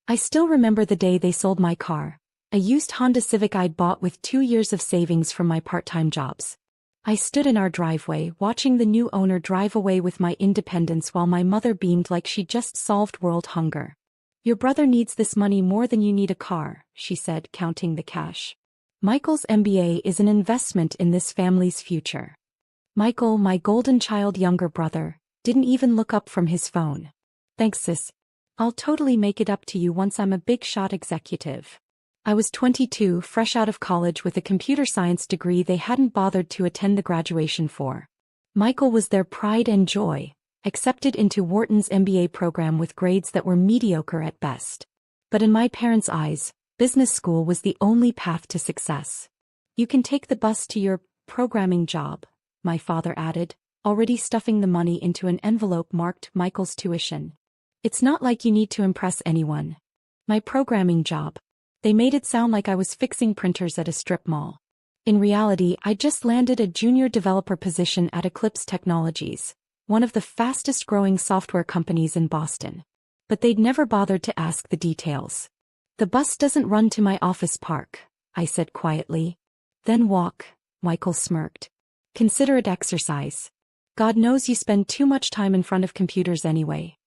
I still remember the day they sold my car, a used Honda Civic I'd bought with 2 years of savings from my part-time jobs. I stood in our driveway watching the new owner drive away with my independence while my mother beamed like she just solved world hunger. "Your brother needs this money more than you need a car," she said, counting the cash. "Michael's MBA is an investment in this family's future." Michael, my golden child younger brother, didn't even look up from his phone. "Thanks, sis. I'll totally make it up to you once I'm a big shot executive." I was 22, fresh out of college with a computer science degree they hadn't bothered to attend the graduation for. Michael was their pride and joy, accepted into Wharton's MBA program with grades that were mediocre at best. But in my parents' eyes, business school was the only path to success. "You can take the bus to your programming job," my father added, already stuffing the money into an envelope marked Michael's tuition. "It's not like you need to impress anyone." My programming job. They made it sound like I was fixing printers at a strip mall. In reality, I just landed a junior developer position at Eclipse Technologies, one of the fastest-growing software companies in Boston. But they'd never bothered to ask the details. "The bus doesn't run to my office park," I said quietly. "Then walk," Michael smirked. "Consider it exercise. God knows you spend too much time in front of computers anyway."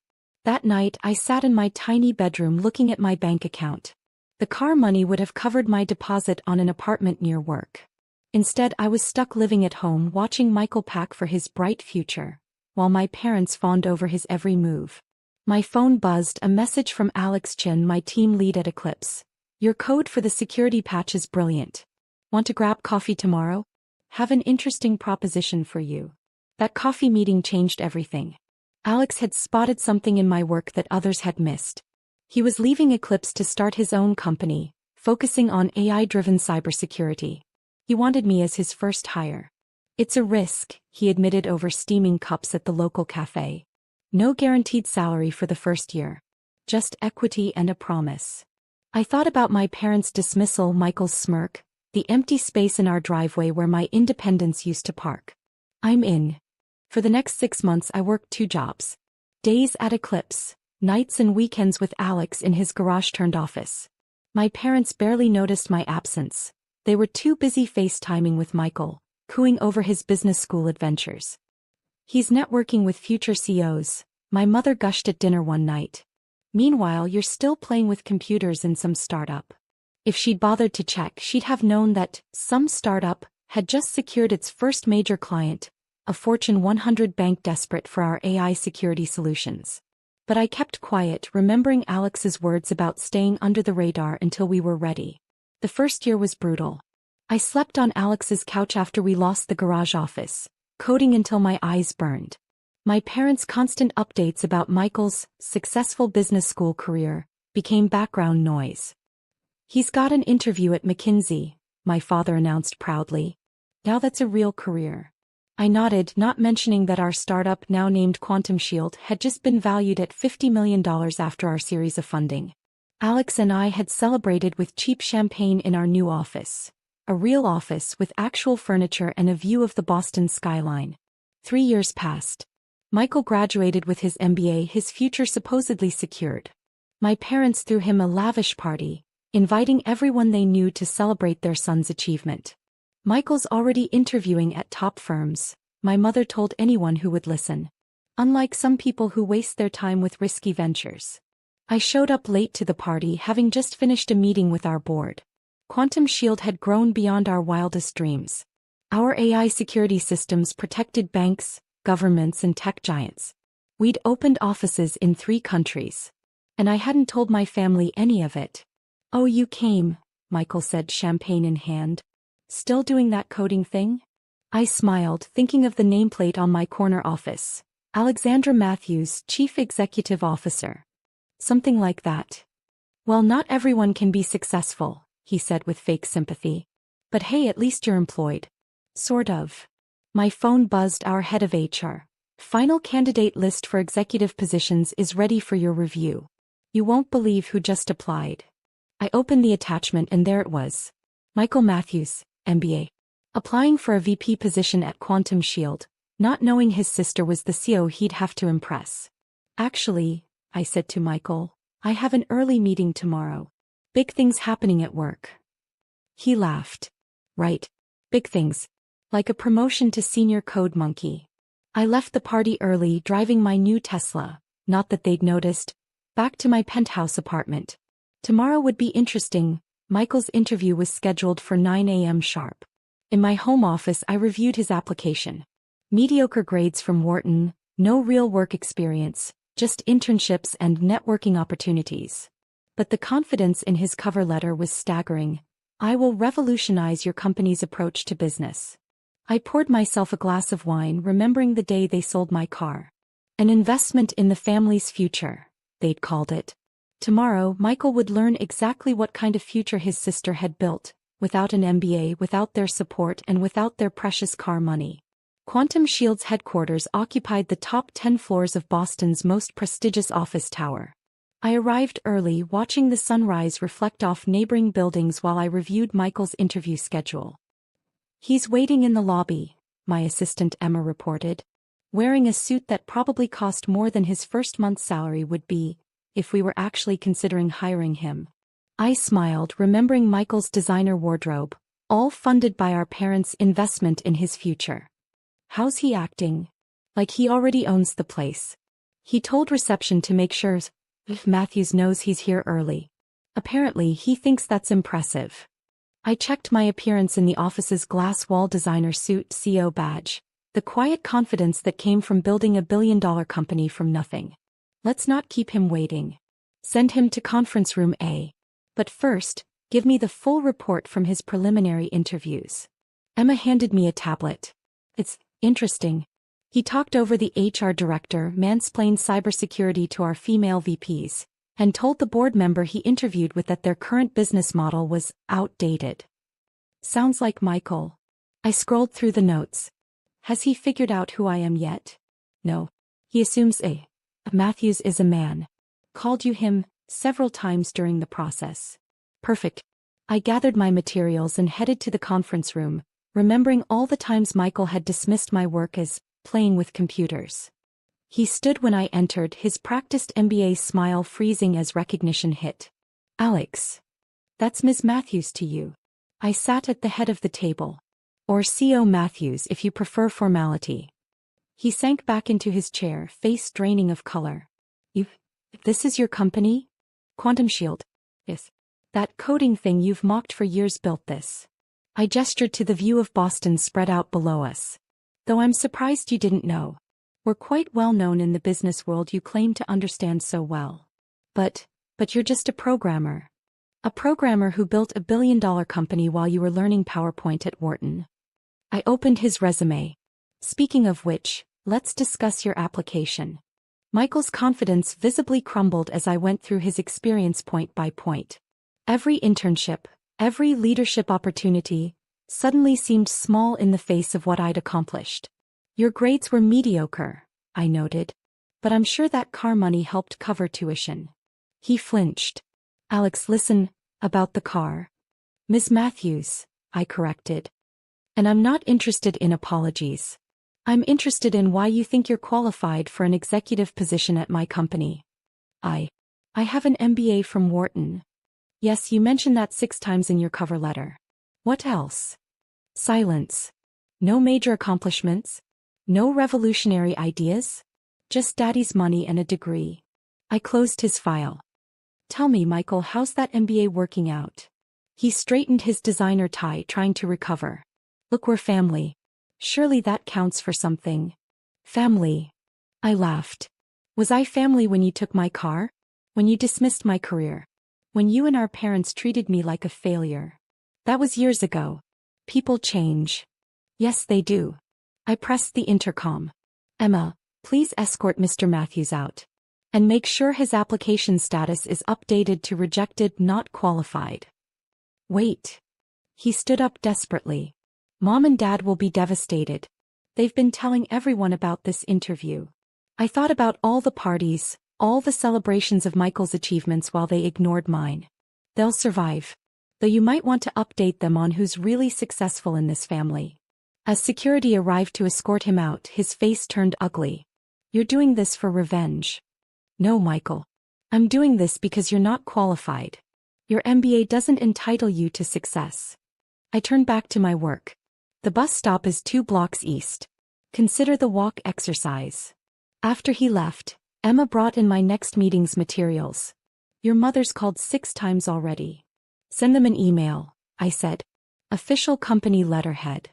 That night, I sat in my tiny bedroom looking at my bank account. The car money would have covered my deposit on an apartment near work. Instead, I was stuck living at home watching Michael pack for his bright future, while my parents fawned over his every move. My phone buzzed, a message from Alex Chin, my team lead at Eclipse. "Your code for the security patch is brilliant. Want to grab coffee tomorrow? Have an interesting proposition for you." That coffee meeting changed everything. Alex had spotted something in my work that others had missed. He was leaving Eclipse to start his own company, focusing on AI-driven cybersecurity. He wanted me as his first hire. "It's a risk," he admitted over steaming cups at the local cafe. "No guaranteed salary for the first year. Just equity and a promise." I thought about my parents' dismissal, Michael's smirk, the empty space in our driveway where my independence used to park. "I'm in." For the next 6 months I worked 2 jobs. Days at Eclipse, nights and weekends with Alex in his garage-turned-office. My parents barely noticed my absence. They were too busy FaceTiming with Michael, cooing over his business school adventures. "He's networking with future CEOs," my mother gushed at dinner one night. "Meanwhile, you're still playing with computers in some startup." If she'd bothered to check, she'd have known that some startup had just secured its first major client, a Fortune 100 bank desperate for our AI security solutions. But I kept quiet, remembering Alex's words about staying under the radar until we were ready. The first year was brutal. I slept on Alex's couch after we lost the garage office, coding until my eyes burned. My parents' constant updates about Michael's successful business school career became background noise. "He's got an interview at McKinsey," my father announced proudly. "Now that's a real career." I nodded, not mentioning that our startup, now named Quantum Shield, had just been valued at $50 million after our series of funding. Alex and I had celebrated with cheap champagne in our new office. A real office with actual furniture and a view of the Boston skyline. 3 years passed. Michael graduated with his MBA, his future supposedly secured. My parents threw him a lavish party, inviting everyone they knew to celebrate their son's achievement. "Michael's already interviewing at top firms," my mother told anyone who would listen. "Unlike some people who waste their time with risky ventures." I showed up late to the party, having just finished a meeting with our board. Quantum Shield had grown beyond our wildest dreams. Our AI security systems protected banks, governments, and tech giants. We'd opened offices in 3 countries. And I hadn't told my family any of it. "Oh, you came," Michael said, champagne in hand. "Still doing that coding thing?" I smiled, thinking of the nameplate on my corner office. "Alexandra Matthews, Chief Executive Officer." "Something like that." "Well, not everyone can be successful," he said with fake sympathy. "But hey, at least you're employed." "Sort of." My phone buzzed. "Our head of HR. Final candidate list for executive positions is ready for your review. You won't believe who just applied." I opened the attachment and there it was. Michael Matthews, MBA. Applying for a VP position at Quantum Shield, not knowing his sister was the CEO he'd have to impress. "Actually," I said to Michael, I have an early meeting tomorrow. Big things happening at work. He laughed. Right. Big things. Like a promotion to senior code monkey. I left the party early driving my new Tesla, not that they'd noticed, back to my penthouse apartment. Tomorrow would be interesting. Michael's interview was scheduled for 9 a.m. sharp. In my home office I reviewed his application. Mediocre grades from Wharton, no real work experience, just internships and networking opportunities. But the confidence in his cover letter was staggering. I will revolutionize your company's approach to business. I poured myself a glass of wine, remembering the day they sold my car. An investment in the family's future, they'd called it. Tomorrow, Michael would learn exactly what kind of future his sister had built, without an MBA, without their support, and without their precious car money. Quantum Shield's headquarters occupied the top 10 floors of Boston's most prestigious office tower. I arrived early, watching the sunrise reflect off neighboring buildings while I reviewed Michael's interview schedule. He's waiting in the lobby, my assistant Emma reported, wearing a suit that probably cost more than his first month's salary would be, if we were actually considering hiring him. I smiled, remembering Michael's designer wardrobe, all funded by our parents' investment in his future. How's he acting? Like he already owns the place. He told reception to make sure Matthews knows he's here early. Apparently he thinks that's impressive. I checked my appearance in the office's glass wall designer suit CO badge, the quiet confidence that came from building a billion-dollar company from nothing. Let's not keep him waiting. Send him to conference room A. But first, give me the full report from his preliminary interviews. Emma handed me a tablet. It's interesting. He talked over the HR director, mansplained cybersecurity to our female VPs, and told the board member he interviewed with that their current business model was outdated. Sounds like Michael. I scrolled through the notes. Has he figured out who I am yet? No. He assumes Matthews is a man. Called you him several times during the process. Perfect. I gathered my materials and headed to the conference room, remembering all the times Michael had dismissed my work as playing with computers. He stood when I entered, his practiced MBA smile freezing as recognition hit. Alex. That's Ms. Matthews to you. I sat at the head of the table. Or CO Matthews if you prefer formality. He sank back into his chair, face draining of color. This is your company? Quantum Shield. Yes. That coding thing you've mocked for years built this. I gestured to the view of Boston spread out below us. Though I'm surprised you didn't know. We're quite well known in the business world you claim to understand so well. But you're just a programmer. A programmer who built a billion-dollar company while you were learning PowerPoint at Wharton. I opened his resume. Speaking of which, let's discuss your application. Michael's confidence visibly crumbled as I went through his experience point by point. Every internship, every leadership opportunity, suddenly seemed small in the face of what I'd accomplished. Your grades were mediocre, I noted. But I'm sure that car money helped cover tuition. He flinched. Alex, listen, about the car. Ms. Matthews, I corrected. And I'm not interested in apologies. I'm interested in why you think you're qualified for an executive position at my company. I have an MBA from Wharton. Yes, you mentioned that 6 times in your cover letter. What else? Silence. No major accomplishments? No revolutionary ideas? Just daddy's money and a degree. I closed his file. Tell me, Michael, how's that MBA working out? He straightened his designer tie, trying to recover. Look, we're family. Surely that counts for something. Family. I laughed. Was I family when you took my car? When you dismissed my career? When you and our parents treated me like a failure? That was years ago. People change. Yes, they do. I pressed the intercom. Emma, please escort Mr. Matthews out. And make sure his application status is updated to rejected, not qualified. Wait. He stood up desperately. Mom and Dad will be devastated. They've been telling everyone about this interview. I thought about all the parties, all the celebrations of Michael's achievements while they ignored mine. They'll survive. Though you might want to update them on who's really successful in this family. As security arrived to escort him out, his face turned ugly. You're doing this for revenge. No, Michael. I'm doing this because you're not qualified. Your MBA doesn't entitle you to success. I turned back to my work. The bus stop is 2 blocks east. Consider the walk exercise. After he left, Emma brought in my next meeting's materials. Your mother's called 6 times already. Send them an email, I said. Official company letterhead.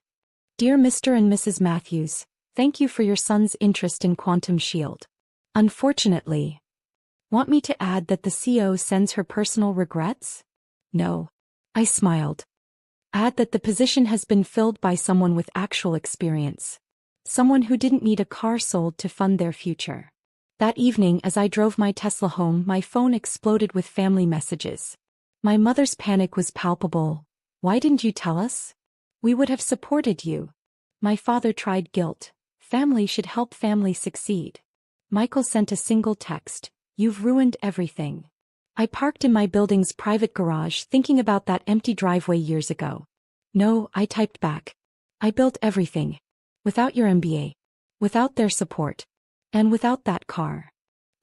Dear Mr. and Mrs. Matthews, thank you for your son's interest in Quantum Shield. Unfortunately. Want me to add that the CO sends her personal regrets? No. I smiled. Add that the position has been filled by someone with actual experience. Someone who didn't need a car sold to fund their future. That evening as I drove my Tesla home, my phone exploded with family messages. My mother's panic was palpable. Why didn't you tell us? We would have supported you. My father tried guilt. Family should help family succeed. Michael sent a single text. You've ruined everything. I parked in my building's private garage thinking about that empty driveway years ago. No, I typed back. I built everything. Without your MBA. Without their support. And without that car.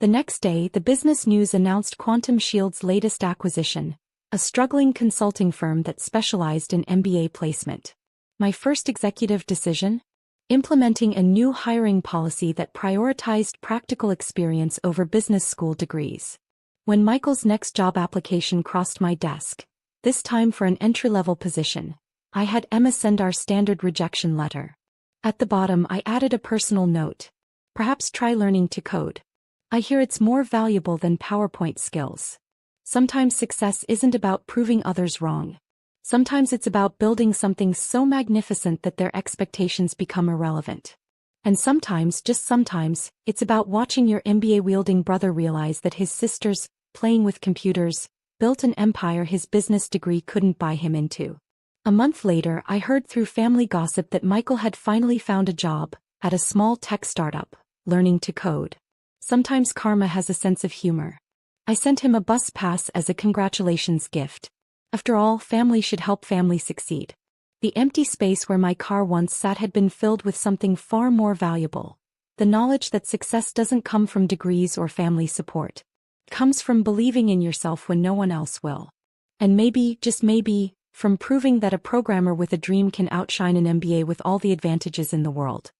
The next day, the Business News announced Quantum Shield's latest acquisition, a struggling consulting firm that specialized in MBA placement. My first executive decision? Implementing a new hiring policy that prioritized practical experience over business school degrees. When Michael's next job application crossed my desk, this time for an entry-level position, I had Emma send our standard rejection letter. At the bottom, I added a personal note. Perhaps try learning to code. I hear it's more valuable than PowerPoint skills. Sometimes success isn't about proving others wrong. Sometimes it's about building something so magnificent that their expectations become irrelevant. And sometimes, just sometimes, it's about watching your MBA-wielding brother realize that his sisters, playing with computers, built an empire his business degree couldn't buy him into. A month later, I heard through family gossip that Michael had finally found a job at a small tech startup, learning to code. Sometimes karma has a sense of humor. I sent him a bus pass as a congratulations gift. After all, family should help family succeed. The empty space where my car once sat had been filled with something far more valuable. The knowledge that success doesn't come from degrees or family support. It comes from believing in yourself when no one else will. And maybe, just maybe, from proving that a programmer with a dream can outshine an MBA with all the advantages in the world.